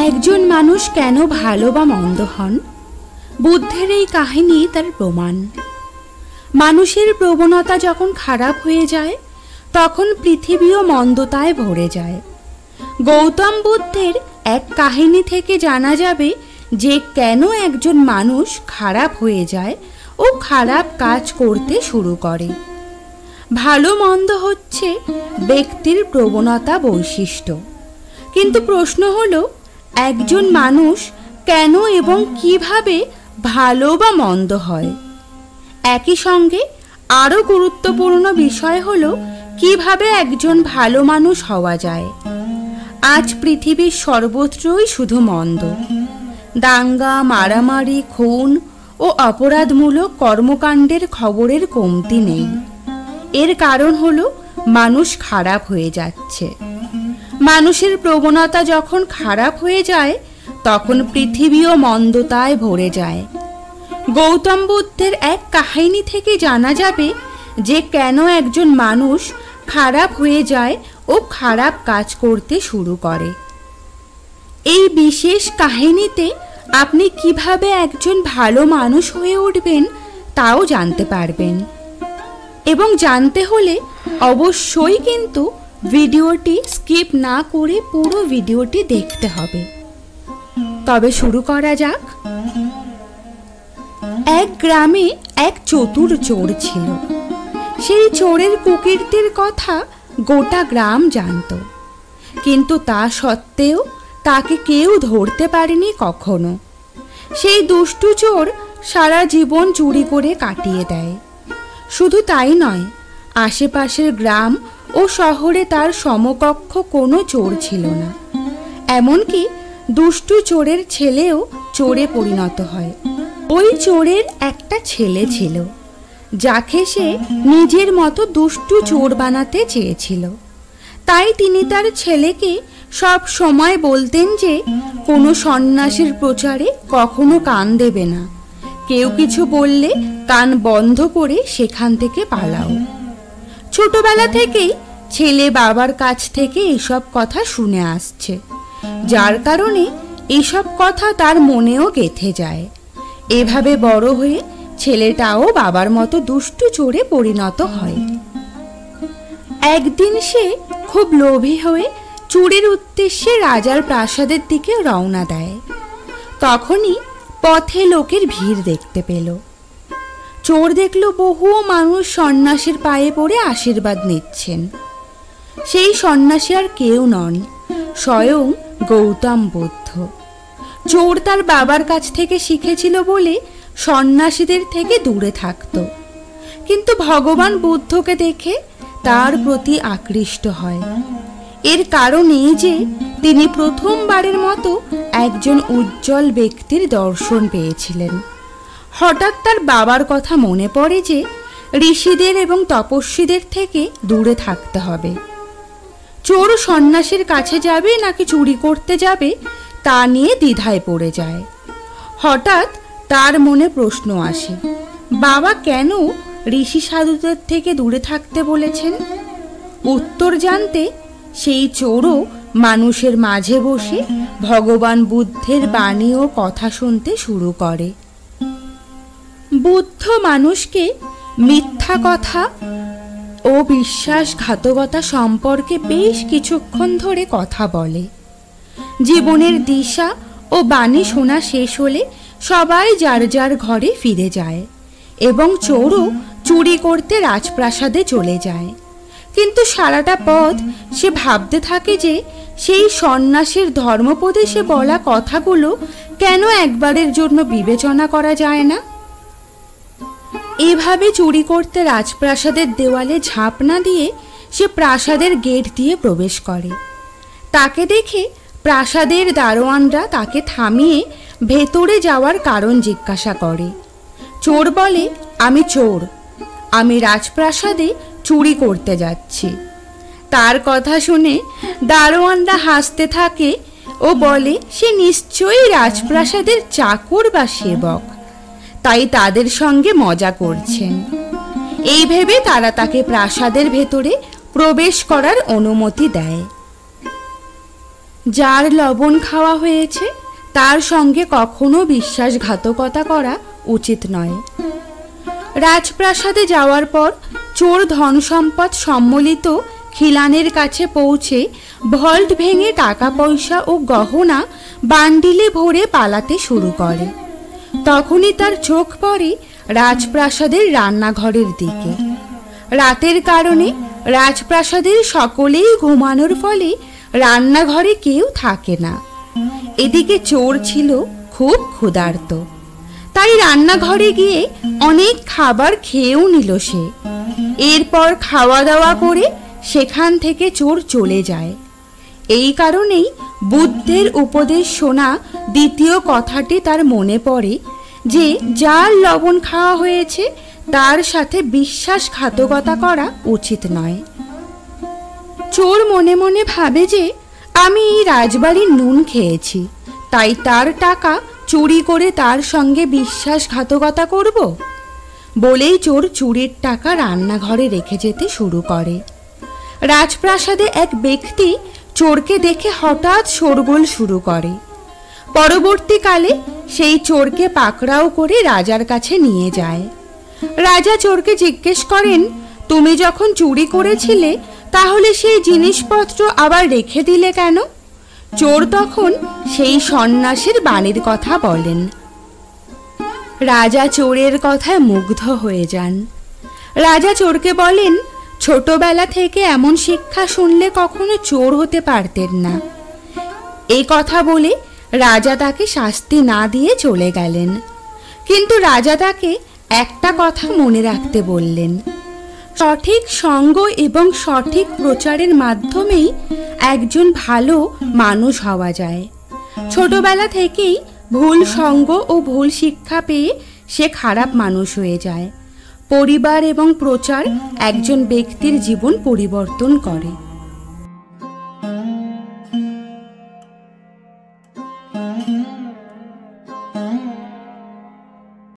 একজন মানুষ কেন ভালো বা মন্দ হন, বুদ্ধের এই কাহিনী তার প্রমাণ। মানুষের প্রবণতা যখন খারাপ হয়ে যায় তখন পৃথিবীও মন্দতায় ভরে যায়। গৌতম বুদ্ধের এক কাহিনী থেকে জানা যাবে যে কেন একজন মানুষ খারাপ হয়ে যায় ও খারাপ কাজ করতে শুরু করে। ভালো মন্দ হচ্ছে ব্যক্তির প্রবণতা বৈশিষ্ট্য, কিন্তু প্রশ্ন হলো একজন মানুষ কেন এবং কিভাবে ভালো বা মন্দ হয়। একই সঙ্গে আরও গুরুত্বপূর্ণ বিষয় হলো কিভাবে একজন ভালো মানুষ হওয়া যায়। আজ পৃথিবীর সর্বত্রই শুধু মন্দ, দাঙ্গা, মারামারি, খুন ও অপরাধমূলক কর্মকাণ্ডের খবরের কমতি নেই। এর কারণ হলো মানুষ খারাপ হয়ে যাচ্ছে। মানুষের প্রবণতা যখন খারাপ হয়ে যায় তখন পৃথিবীও মন্দতায় ভরে যায়। গৌতম বুদ্ধের এক কাহিনী থেকে জানা যাবে যে কেন একজন মানুষ খারাপ হয়ে যায় ও খারাপ কাজ করতে শুরু করে। এই বিশেষ কাহিনীতে আপনি কিভাবে একজন ভালো মানুষ হয়ে উঠবেন তাও জানতে পারবেন, এবং জানতে হলে অবশ্যই কিন্তু ভিডিওটি স্কিপ না করে পুরো ভিডিওটি দেখতে হবে। তবে শুরু করা যাক। এক গ্রামে এক চতুর চোর ছিল। সেই চোরের কুকীর্তির কথা গোটা গ্রাম জানত, কিন্তু তা সত্ত্বেও তাকে কেউ ধরতে পারেনি কখনো। সেই দুষ্টু চোর সারা জীবন চুরি করে কাটিয়ে দেয়। শুধু তাই নয়, আশেপাশের গ্রাম ও শহরে তার সমকক্ষ কোনো চোর ছিল না। এমনকি দুষ্টু চোরের ছেলেও চোরে পরিণত হয়। ওই চোরের একটা ছেলে ছিল যাকে সে নিজের মতো দুষ্টু চোর বানাতে চেয়েছিল। তাই তিনি তার ছেলেকে সব সময় বলতেন যে কোনো সন্ন্যাসীর প্রচারে কখনো কান দেবে না, কেউ কিছু বললে কান বন্ধ করে সেখান থেকে পালাও। ছোটবেলা থেকেই ছেলে বাবার কাছ থেকে এসব কথা শুনে আসছে, যার কারণে এসব কথা তার মনেও গেঁথে যায়। এভাবে বড় হয়ে ছেলেটাও বাবার মতো দুষ্টু চোরে পরিণত হয়। একদিন সে খুব লোভী হয়ে চুরির উদ্দেশ্যে রাজার প্রাসাদের দিকে রওনা দেয়। তখনই পথে লোকের ভিড় দেখতে পেল। চোর দেখল বহু মানুষ সন্ন্যাসীর পায়ে পড়ে আশীর্বাদ নিচ্ছেন। সেই সন্ন্যাসী আর কেউ নন, স্বয়ং গৌতম বুদ্ধ। চোর তার বাবার কাছ থেকে শিখেছিল বলে সন্ন্যাসীদের থেকে দূরে থাকত, কিন্তু ভগবান বুদ্ধকে দেখে তার প্রতি আকৃষ্ট হয়। এর কারণ এই যে তিনি প্রথমবারের মতো একজন উজ্জ্বল ব্যক্তির দর্শন পেয়েছিলেন। হঠাৎ তার বাবার কথা মনে পড়ে যে ঋষিদের এবং তপস্বীদের থেকে দূরে থাকতে হবে। চোর সন্ন্যাসীর কাছে যাবে নাকি চুরি করতে যাবে তা নিয়ে দ্বিধায় পড়ে যায়। হঠাৎ তার মনে প্রশ্ন আসে, বাবা কেন ঋষি সাধুদের থেকে দূরে থাকতে বলেছেন? উত্তর জানতে সেই চোরও মানুষের মাঝে বসে ভগবান বুদ্ধের বাণী ও কথা শুনতে শুরু করে। বুদ্ধ মানুষকে মিথ্যা কথা ও বিশ্বাসঘাতকতা সম্পর্কে বেশ কিছুক্ষণ ধরে কথা বলে। জীবনের দিশা ও বাণী শোনা শেষ হলে সবাই যার যার ঘরে ফিরে যায় এবং চোরও চুরি করতে রাজপ্রাসাদে চলে যায়। কিন্তু সারাটা পথ সে ভাবতে থাকে যে সেই সন্ন্যাসীর ধর্মোপদেশে বলা কথাগুলো কেন একবারের জন্য বিবেচনা করা যায় না। এভাবে চুরি করতে রাজপ্রাসাদের দেওয়ালে ঝাঁপ না দিয়ে সে প্রাসাদের গেট দিয়ে প্রবেশ করে। তাকে দেখে প্রাসাদের দারোয়ানরা তাকে থামিয়ে ভেতরে যাওয়ার কারণ জিজ্ঞাসা করে। চোর বলে, আমি চোর, আমি রাজপ্রাসাদে চুরি করতে যাচ্ছি। তার কথা শুনে দারোয়ানরা হাসতে থাকে ও বলে সে নিশ্চয়ই রাজপ্রাসাদের চাকর বা সেবক, তাই তাদের সঙ্গে মজা করছেন। এই ভেবে তারা তাকে প্রাসাদের ভেতরে প্রবেশ করার অনুমতি দেয়। যার লবণ খাওয়া হয়েছে তার সঙ্গে কখনো বিশ্বাসঘাতকতা করা উচিত নয়। রাজপ্রাসাদে যাওয়ার পর চোর ধন সম্পদ সম্মিলিত খিলানের কাছে পৌঁছে ভল্ট ভেঙে টাকা পয়সা ও গহনা বান্ডিলে ভরে পালাতে শুরু করে। তখনই তার চোখ পড়ে রাজপ্রাসাদের রান্নাঘরের দিকে। রাতের কারণে রাজপ্রাসাদের সকলেই ঘুমানোর ফলে রান্নাঘরে কেউ থাকে না। এদিকে চোর ছিল খুব ক্ষুধার্ত, তাই রান্নাঘরে গিয়ে অনেক খাবার খেয়েও নিল সে। এরপর খাওয়া দাওয়া করে সেখান থেকে চোর চলে যায়। এই কারণেই বুদ্ধের উপদেশ শোনা দ্বিতীয় কথাটি তার মনে পড়ে যে যার লবণ খাওয়া হয়েছে তার সাথে বিশ্বাসঘাতকতা করা উচিত নয়। চোর মনে মনে ভাবে যে আমি এই রাজবাড়ির নুন খেয়েছি, তাই তার টাকা চুরি করে তার সঙ্গে বিশ্বাসঘাতকতা করব বলেই চোর চুরির টাকা রান্নাঘরে রেখে যেতে শুরু করে। রাজপ্রাসাদে এক ব্যক্তি চোরকে দেখে হঠাৎ শোরগোল শুরু করে। পরবর্তীকালে সেই চোরকে পাকড়াও করে রাজার কাছে নিয়ে যায়। রাজা চোরকে জিজ্ঞেস করেন, তুমি যখন চুরি করেছিলে তাহলে সেই জিনিসপত্র আবার রেখে দিলে কেন? চোর তখন সেই সন্ন্যাসীর বাণীর কথা বলেন। রাজা চোরের কথায় মুগ্ধ হয়ে যান। রাজা চোরকে বলেন, ছোটবেলা থেকে এমন শিক্ষা শুনলে কখনো চোর হতে পারতেন না। এই কথা বলে রাজা তাকে শাস্তি না দিয়ে চলে গেলেন। কিন্তু রাজা তাকে একটা কথা মনে রাখতে বললেন, সঠিক সঙ্গ এবং সঠিক প্রচারের মাধ্যমেই একজন ভালো মানুষ হওয়া যায়। ছোটবেলা থেকেই ভুল সঙ্গ ও ভুল শিক্ষা পেয়ে সে খারাপ মানুষ হয়ে যায়। পরিবার এবং প্রচার একজন ব্যক্তির জীবন পরিবর্তন করে।